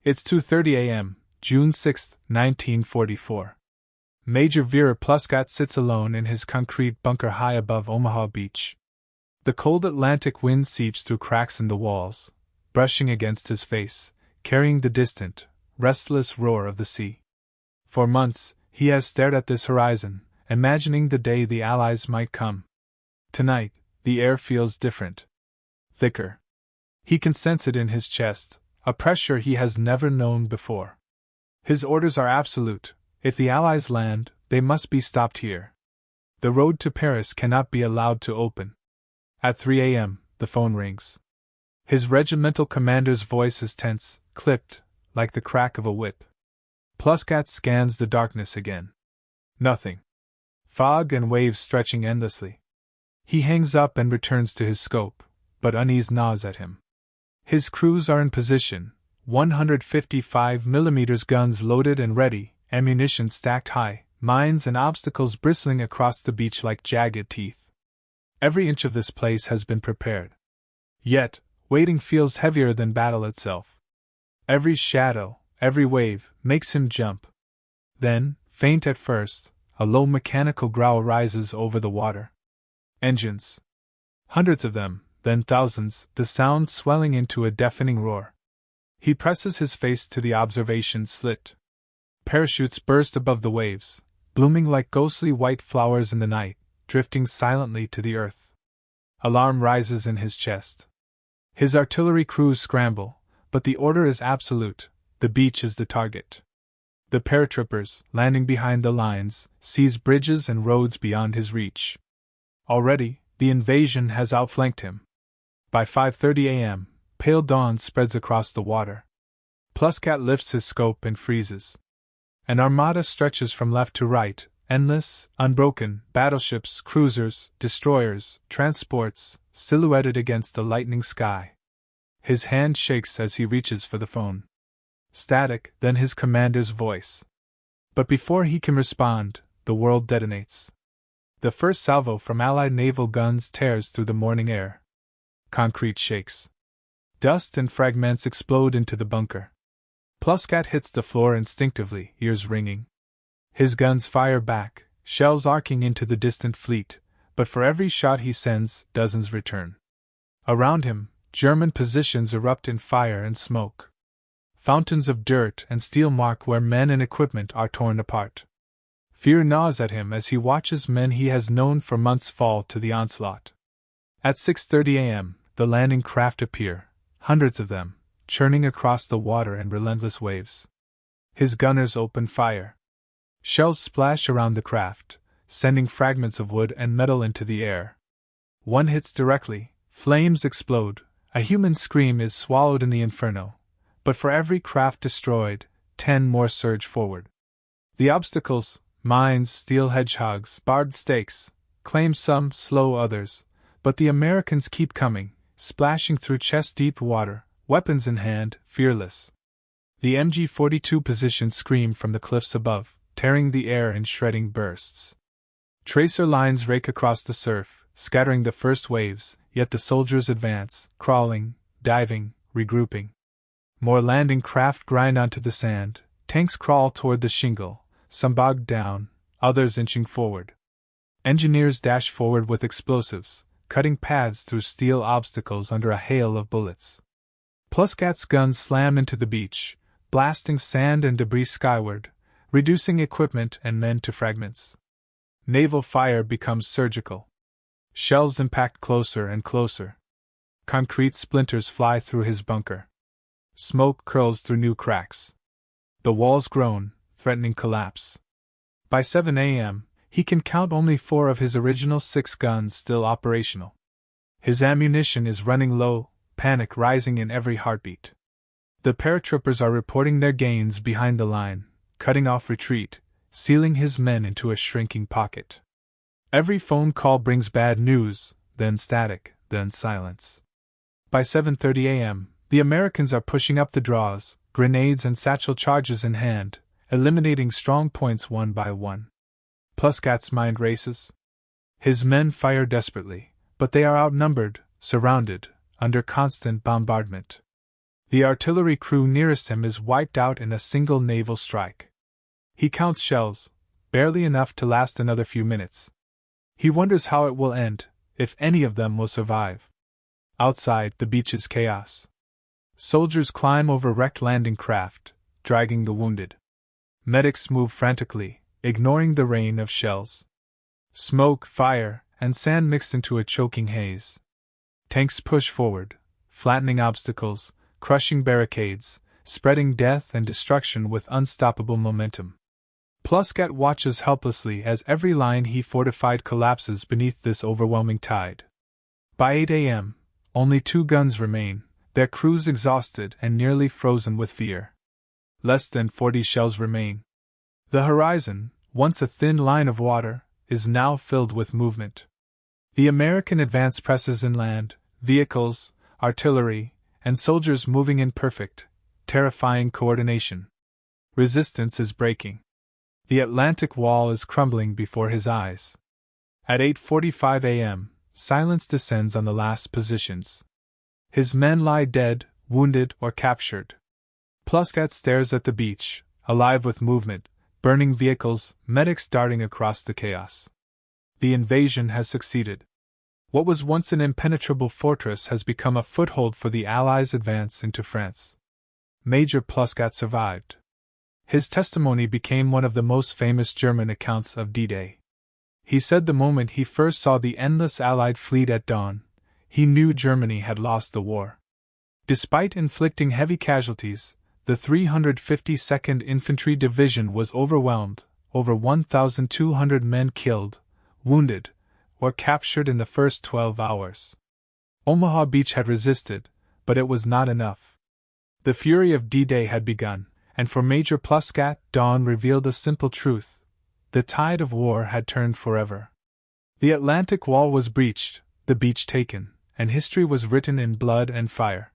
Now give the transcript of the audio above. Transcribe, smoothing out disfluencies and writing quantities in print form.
It's 2:30 a.m., June 6, 1944. Major Werner Pluskat sits alone in his concrete bunker high above Omaha Beach. The cold Atlantic wind seeps through cracks in the walls, brushing against his face, carrying the distant, restless roar of the sea. For months, he has stared at this horizon, imagining the day the Allies might come. Tonight, the air feels different. Thicker. He can sense it in his chest, a pressure he has never known before. His orders are absolute. If the Allies land, they must be stopped here. The road to Paris cannot be allowed to open. At 3 a.m., the phone rings. His regimental commander's voice is tense, clipped, like the crack of a whip. Pluskat scans the darkness again. Nothing. Fog and waves stretching endlessly. He hangs up and returns to his scope, but unease gnaws at him. His crews are in position, 155mm guns loaded and ready, ammunition stacked high, mines and obstacles bristling across the beach like jagged teeth. Every inch of this place has been prepared. Yet, waiting feels heavier than battle itself. Every shadow, every wave, makes him jump. Then, faint at first, a low mechanical growl rises over the water. Engines. Hundreds of them, then thousands, the sound swelling into a deafening roar. He presses his face to the observation slit. Parachutes burst above the waves, blooming like ghostly white flowers in the night, drifting silently to the earth. Alarm rises in his chest. His artillery crews scramble, but the order is absolute: the beach is the target. The paratroopers, landing behind the lines, seize bridges and roads beyond his reach. Already, the invasion has outflanked him. By 5:30 a.m., pale dawn spreads across the water. Pluskat lifts his scope and freezes. An armada stretches from left to right, endless, unbroken, battleships, cruisers, destroyers, transports, silhouetted against the lightning sky. His hand shakes as he reaches for the phone. Static, then his commander's voice. But before he can respond, the world detonates. The first salvo from Allied naval guns tears through the morning air. Concrete shakes. Dust and fragments explode into the bunker. Pluskat hits the floor instinctively, ears ringing. His guns fire back, shells arcing into the distant fleet, but for every shot he sends, dozens return. Around him, German positions erupt in fire and smoke. Fountains of dirt and steel mark where men and equipment are torn apart. Fear gnaws at him as he watches men he has known for months fall to the onslaught. At 6:30 a.m., the landing craft appear, hundreds of them, churning across the water in relentless waves. His gunners open fire. Shells splash around the craft, sending fragments of wood and metal into the air. One hits directly, flames explode, a human scream is swallowed in the inferno, but for every craft destroyed, 10 more surge forward. The obstacles, mines, steel hedgehogs, barbed stakes, claim some, slow others, but the Americans keep coming, splashing through chest-deep water, weapons in hand, fearless. The MG-42 positions scream from the cliffs above, tearing the air in shredding bursts. Tracer lines rake across the surf, scattering the first waves, yet the soldiers advance, crawling, diving, regrouping. More landing craft grind onto the sand, tanks crawl toward the shingle, some bogged down, others inching forward. Engineers dash forward with explosives, cutting paths through steel obstacles under a hail of bullets. Pluskat's guns slam into the beach, blasting sand and debris skyward, reducing equipment and men to fragments. Naval fire becomes surgical. Shells impact closer and closer. Concrete splinters fly through his bunker. Smoke curls through new cracks. The walls groan, threatening collapse. By 7 a.m., he can count only 4 of his original 6 guns still operational. His ammunition is running low, panic rising in every heartbeat. The paratroopers are reporting their gains behind the line, cutting off retreat, sealing his men into a shrinking pocket. Every phone call brings bad news, then static, then silence. By 7:30 a.m., the Americans are pushing up the draws, grenades and satchel charges in hand, eliminating strong points one by one. Pluskat's mind races. His men fire desperately, but they are outnumbered, surrounded, under constant bombardment. The artillery crew nearest him is wiped out in a single naval strike. He counts shells, barely enough to last another few minutes. He wonders how it will end, if any of them will survive. Outside, the beach is chaos. Soldiers climb over wrecked landing craft, dragging the wounded. Medics move frantically, ignoring the rain of shells. Smoke, fire, and sand mixed into a choking haze. Tanks push forward, flattening obstacles, crushing barricades, spreading death and destruction with unstoppable momentum. Pluskat watches helplessly as every line he fortified collapses beneath this overwhelming tide. By 8 a.m., only 2 guns remain, their crews exhausted and nearly frozen with fear. Less than 40 shells remain. The horizon, once a thin line of water, is now filled with movement. The American advance presses inland, vehicles, artillery, and soldiers moving in perfect, terrifying coordination. Resistance is breaking. The Atlantic wall is crumbling before his eyes. At 8:45 a.m., silence descends on the last positions. His men lie dead, wounded, or captured. Pluskat stares at the beach, alive with movement, burning vehicles, medics darting across the chaos. The invasion has succeeded. What was once an impenetrable fortress has become a foothold for the Allies' advance into France. Major Pluskat survived. His testimony became one of the most famous German accounts of D-Day. He said the moment he first saw the endless Allied fleet at dawn, he knew Germany had lost the war. Despite inflicting heavy casualties, the 352nd Infantry Division was overwhelmed, over 1,200 men killed, wounded, or captured in the first 12 hours. Omaha Beach had resisted, but it was not enough. The fury of D-Day had begun, and for Major Pluskat, dawn revealed a simple truth. The tide of war had turned forever. The Atlantic wall was breached, the beach taken, and history was written in blood and fire.